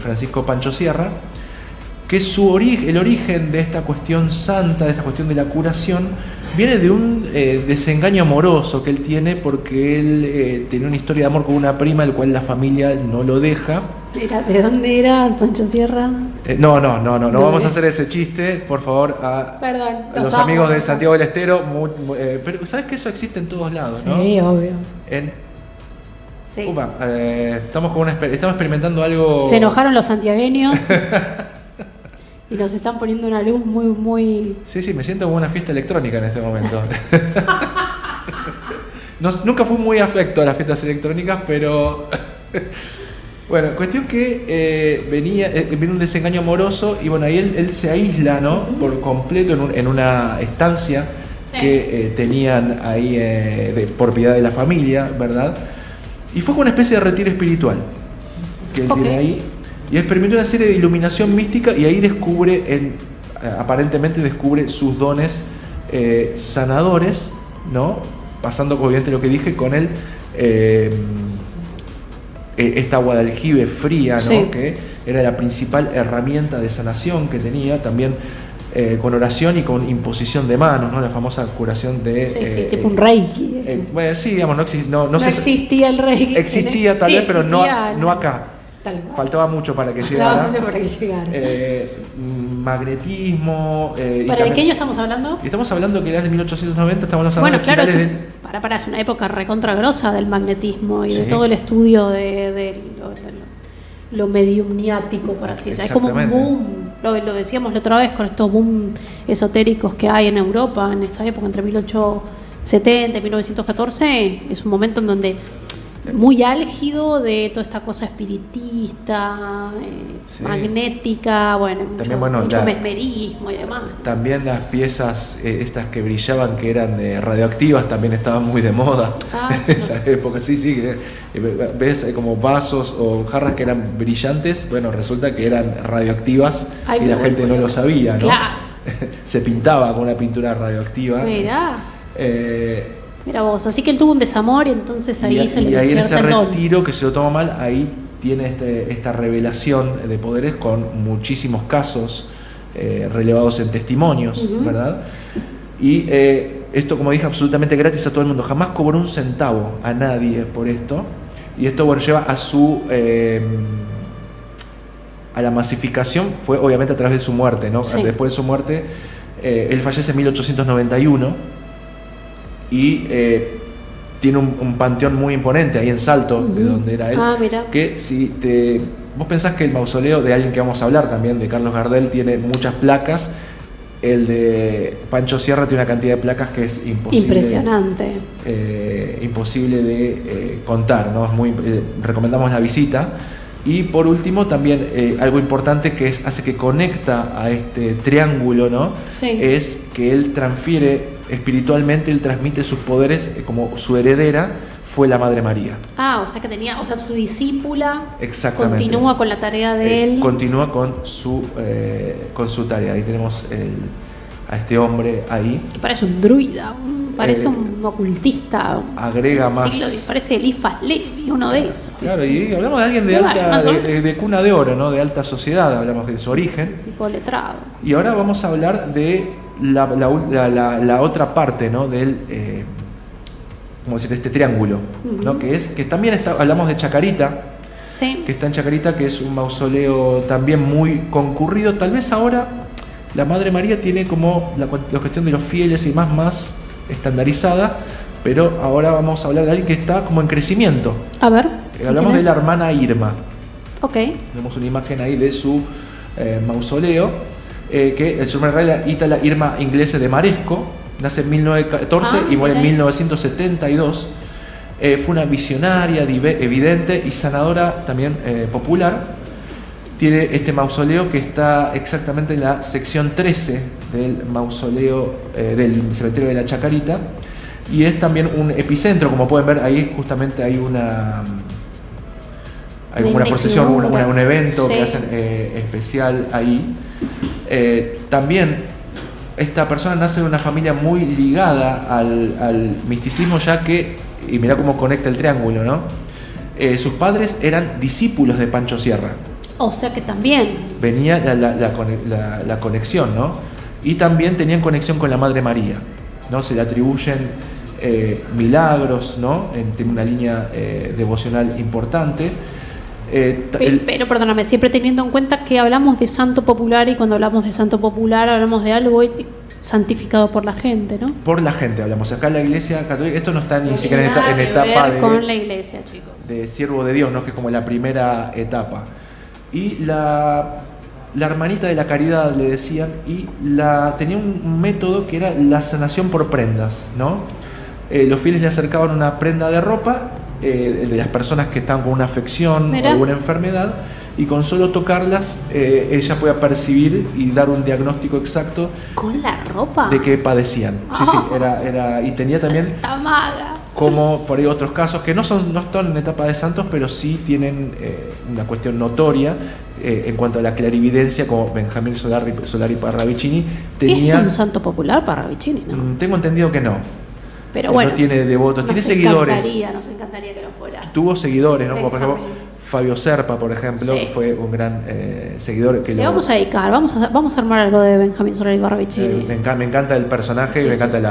Francisco Pancho Sierra, que el origen de esta cuestión santa, de esta cuestión de la curación, viene de un desengaño amoroso que él tiene, porque él tenía una historia de amor con una prima, el cual la familia no lo deja. ¿De dónde era Pancho Sierra? No vamos a hacer ese chiste, por favor, a los amigos de Santiago del Estero. Pero sabes que eso existe en todos lados, ¿no? Sí, obvio. Sí. Estamos experimentando algo. Se enojaron los santiagueños y nos están poniendo una luz muy... Sí, me siento como una fiesta electrónica en este momento. Nunca fui muy afecto a las fiestas electrónicas, pero... Bueno, cuestión que viene un desengaño amoroso y bueno, ahí él se aísla, ¿no? Por completo en una estancia que tenían ahí por piedad de la familia, ¿verdad? Y fue como una especie de retiro espiritual que él tiene ahí. Y experimentó una serie de iluminación mística y ahí aparentemente descubre sus dones sanadores, ¿no? Pasando, obviamente, lo que dije con él. Esta agua de aljibe fría, ¿no? Sí. Que era la principal herramienta de sanación que tenía, también con oración y con imposición de manos, ¿no? La famosa curación de... tipo un reiki. Bueno, sí, digamos, no existía el reiki. Existía tal vez, pero no acá. Faltaba mucho para que llegara. Magnetismo. ¿De qué año estamos hablando? Estamos hablando que era de 1890, estamos hablando bueno, de claro, finales es una época recontragrosa del magnetismo y de todo el estudio de lo mediumniático, por así decirlo. Hay como un boom, lo decíamos la otra vez, con estos boom esotéricos que hay en Europa en esa época, entre 1870 y 1914, es un momento en donde muy álgido de toda esta cosa espiritista, magnética, mucho mesmerismo y demás. También las piezas estas que brillaban, que eran radioactivas, también estaban muy de moda en esa época. Sí, ves como vasos o jarras que eran brillantes, bueno, resulta que eran radioactivas y la gente no lo sabía, ¿no? Claro. Se pintaba con una pintura radioactiva. Mira vos, así que él tuvo un desamor y entonces ahí se le ahí en ese retiro que se lo toma mal, ahí tiene esta revelación de poderes con muchísimos casos relevados en testimonios, ¿verdad? Y esto, como dije, absolutamente gratis a todo el mundo. Jamás cobró un centavo a nadie por esto. Y esto lleva a la masificación, fue obviamente a través de su muerte, ¿no? Sí. Después de su muerte, él fallece en 1891. Y tiene un panteón muy imponente ahí en Salto, de donde era él. Mira. Que vos pensás que el mausoleo de alguien que vamos a hablar también, de Carlos Gardel, tiene muchas placas. El de Pancho Sierra tiene una cantidad de placas que es imposible. Impresionante. Imposible de contar, ¿no? Recomendamos la visita. Y por último, también algo importante que hace que conecta a este triángulo, ¿no? Sí. Es que él transfiere espiritualmente, él transmite sus poderes, como su heredera fue la Madre María. O sea que su discípula. Exactamente. Continúa con la tarea de él. Continúa con su tarea. Ahí tenemos a este hombre ahí. Que parece un druida, parece un ocultista. Agrega más. Parece Eliphas Levi, uno de esos. Claro, y hablamos de alguien de cuna de oro, ¿no? De alta sociedad, hablamos de su origen. Tipo letrado. Y ahora vamos a hablar de la otra parte, ¿no? Del este triángulo, ¿no? Que también hablamos de Chacarita, que está en Chacarita, que es un mausoleo también muy concurrido. Tal vez ahora la Madre María tiene como la cuestión de los fieles y más estandarizada, pero ahora vamos a hablar de alguien que está como en crecimiento. A ver. Hablamos de la hermana Irma. Ok. Tenemos una imagen ahí de su mausoleo. Que el su hermana Ítala Irma Inglese de Maresco, nace en 1914 y muere en 1972. Fue una visionaria, evidente y sanadora también popular. Tiene este mausoleo que está exactamente en la sección 13 del mausoleo del cementerio de la Chacarita, y es también un epicentro, como pueden ver ahí. Justamente hay una procesión, un evento que hacen especial ahí. También esta persona nace de una familia muy ligada al misticismo, ya que, y mirá cómo conecta el triángulo, ¿no? Sus padres eran discípulos de Pancho Sierra. O sea que también venía la conexión, ¿no? Y también tenían conexión con la Madre María, ¿no? Se le atribuyen milagros, ¿no? Tiene una línea devocional importante. Pero perdóname, siempre teniendo en cuenta que hablamos de santo popular, y cuando hablamos de santo popular hablamos de algo santificado por la gente, ¿no? Por la gente hablamos. Acá la Iglesia Católica, esto no está ni siquiera en etapa con la Iglesia, chicos, de siervo de Dios, ¿no? Que es como la primera etapa. Y la hermanita de la caridad le decían, y tenía un método que era la sanación por prendas, ¿no? Los fieles le acercaban una prenda de ropa de las personas que estaban con una afección o alguna enfermedad, y con solo tocarlas ella podía percibir y dar un diagnóstico exacto con la ropa de qué padecían. Sí, era y tenía también como por ahí otros casos que no están en etapa de santos, pero sí tienen una cuestión notoria en cuanto a la clarividencia, como Benjamín Solari Parravicini tenía. ¿Es un santo popular Parravicini, no? Tengo entendido que no. Pero bueno, no tiene devotos, tiene seguidores. Nos encantaría que lo fuera. Tuvo seguidores, ¿no? Como por ejemplo Fabio Serpa, por ejemplo, fue un gran seguidor que le vamos a dedicar, vamos a armar algo de Benjamín Solari Parravicini. Me encanta el personaje, me encanta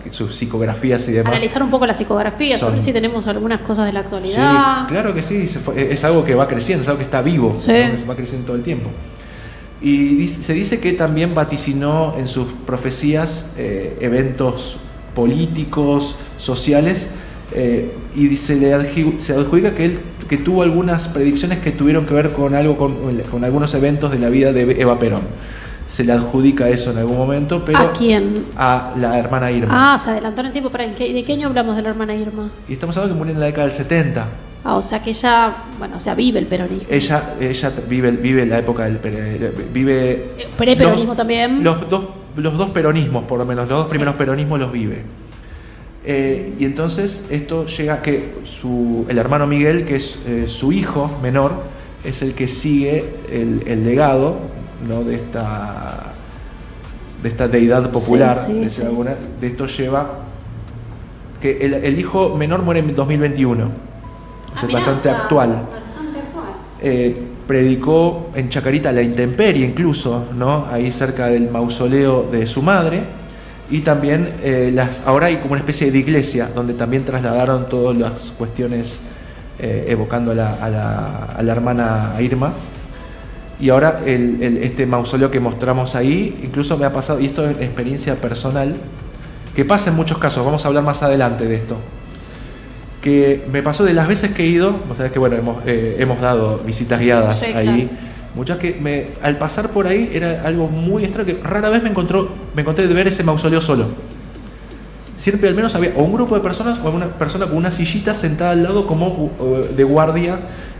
sus psicografías y demás. Analizar un poco las psicografías, a ver si tenemos algunas cosas de la actualidad. Sí, claro que sí, es algo que va creciendo, es algo que está vivo, ¿no? Que se va creciendo todo el tiempo. Y se dice que también vaticinó en sus profecías eventos políticos, sociales, y se adjudica que tuvo algunas predicciones que tuvieron que ver con algunos eventos de la vida de Eva Perón. Se le adjudica eso en algún momento, pero ¿a quién? A la hermana Irma. Se adelantó en el tiempo. ¿De qué año hablamos de la hermana Irma? Y estamos hablando que murió en la década del 70. O sea que ella, vive el peronismo. Ella vive la época del vive pre-peronismo también. Los dos peronismos, por lo menos, los dos primeros peronismos los vive. Y entonces esto llega a que el hermano Miguel, que es su hijo menor, es el que sigue el legado, ¿no? de esta deidad popular. De esto lleva que el hijo menor muere en 2021. Es bastante actual. Predicó en Chacarita a la intemperie incluso, ¿no? Ahí cerca del mausoleo de su madre. Y también ahora hay como una especie de iglesia donde también trasladaron todas las cuestiones evocando a la hermana Irma. Y ahora este mausoleo que mostramos ahí, incluso me ha pasado, y esto es experiencia personal, que pasa en muchos casos, vamos a hablar más adelante de esto, que me pasó de las veces que he ido, vos sabés que bueno, hemos dado visitas guiadas ahí, muchas que al pasar por ahí era algo muy extraño, que rara vez me encontré de ver ese mausoleo solo. Siempre al menos había o un grupo de personas o una persona con una sillita sentada al lado como de guardia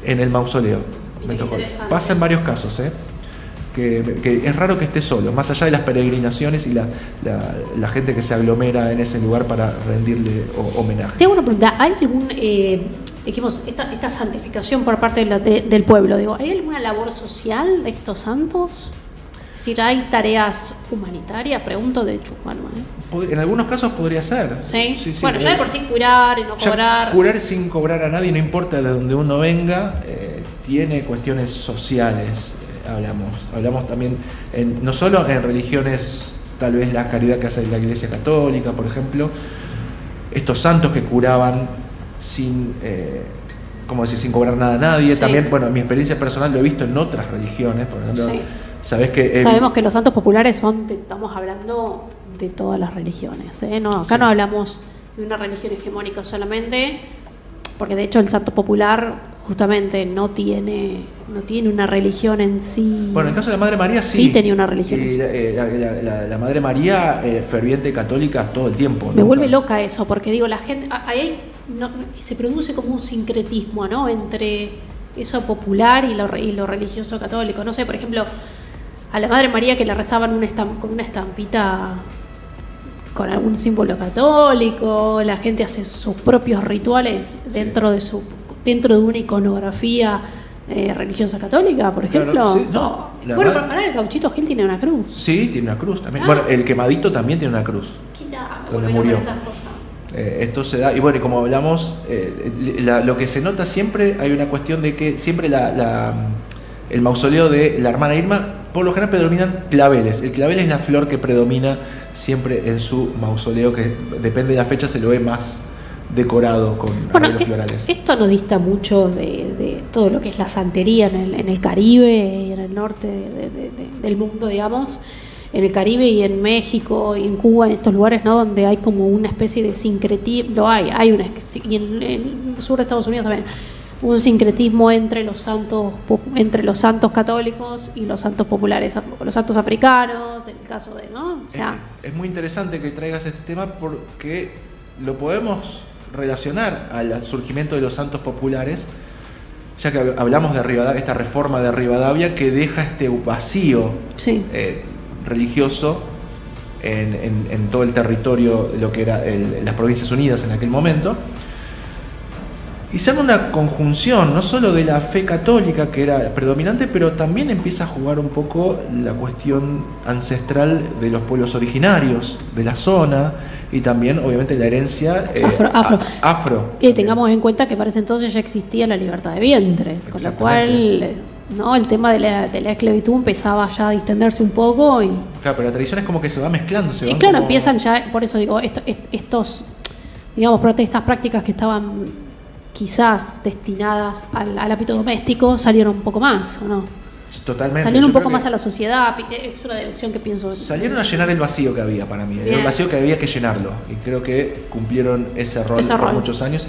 en el mausoleo. Me tocó. Pasa en varios casos, que es raro que esté solo, más allá de las peregrinaciones y la gente que se aglomera en ese lugar para rendirle homenaje. Tengo una pregunta, ¿hay algún, dijimos, esta santificación por parte del pueblo, ¿hay alguna labor social de estos santos? Es decir, ¿hay tareas humanitarias? Pregunto de hecho, En algunos casos podría ser. Sí. Bueno, ya de por sí curar y no cobrar. Curar sin cobrar a nadie, no importa de donde uno venga, tiene cuestiones sociales. Hablamos también, no solo en religiones, tal vez la caridad que hace la Iglesia Católica, por ejemplo, estos santos que curaban sin cobrar nada a nadie. También, en mi experiencia personal lo he visto en otras religiones, por ejemplo, sabemos que los santos populares estamos hablando de todas las religiones, ¿no? Acá no hablamos de una religión hegemónica solamente, porque de hecho el santo popular justamente no tiene una religión en sí. Bueno, en el caso de la Madre María sí tenía una religión. La Madre María, ferviente católica todo el tiempo. Me vuelve loca eso, porque digo, la gente, ahí se produce como un sincretismo, ¿no? Entre eso popular y lo religioso católico. No sé, por ejemplo, a la Madre María que le rezaban con una estampita con algún símbolo católico, la gente hace sus propios rituales dentro de una iconografía religiosa católica, por ejemplo. Claro, para el Gauchito Gil tiene una cruz. Sí, tiene una cruz también. Bueno, el Quemadito también tiene una cruz. Donde murió. Esto se da, y bueno, y como hablamos, lo que se nota siempre, hay una cuestión de que siempre la el mausoleo de la hermana Irma, por lo general predominan claveles. El clavel es la flor que predomina siempre en su mausoleo, que depende de la fecha se lo ve más decorado con arreglos florales. Esto no dista mucho de todo lo que es la santería en el Caribe y en el norte del mundo, digamos. En el Caribe y en México y en Cuba, en estos lugares, ¿no? Donde hay como una especie de sincretismo, y en el sur de Estados Unidos también, un sincretismo entre los santos católicos y los santos populares, los santos africanos, en el caso de, ¿no? O sea, es muy interesante que traigas este tema porque lo podemos relacionar al surgimiento de los santos populares, ya que hablamos de Rivadavia, esta reforma de Rivadavia que deja este vacío religioso en todo el territorio de lo que era las Provincias Unidas en aquel momento. Y se arma una conjunción, no solo de la fe católica que era predominante, pero también empieza a jugar un poco la cuestión ancestral de los pueblos originarios de la zona y también, obviamente, la herencia afro. Y tengamos en cuenta que para ese entonces ya existía la libertad de vientres, con lo cual, ¿no? El tema de la esclavitud empezaba ya a distenderse un poco. Claro, pero la tradición es como que se va mezclando. Empiezan ya, por eso digo, estas prácticas que estaban quizás destinadas al ámbito doméstico salieron un poco más, ¿o no? Totalmente. Salieron un poco más a la sociedad, es una deducción que pienso. Salieron a llenar el vacío que había para mí, el vacío que había que llenarlo, y creo que cumplieron ese rol por muchos años.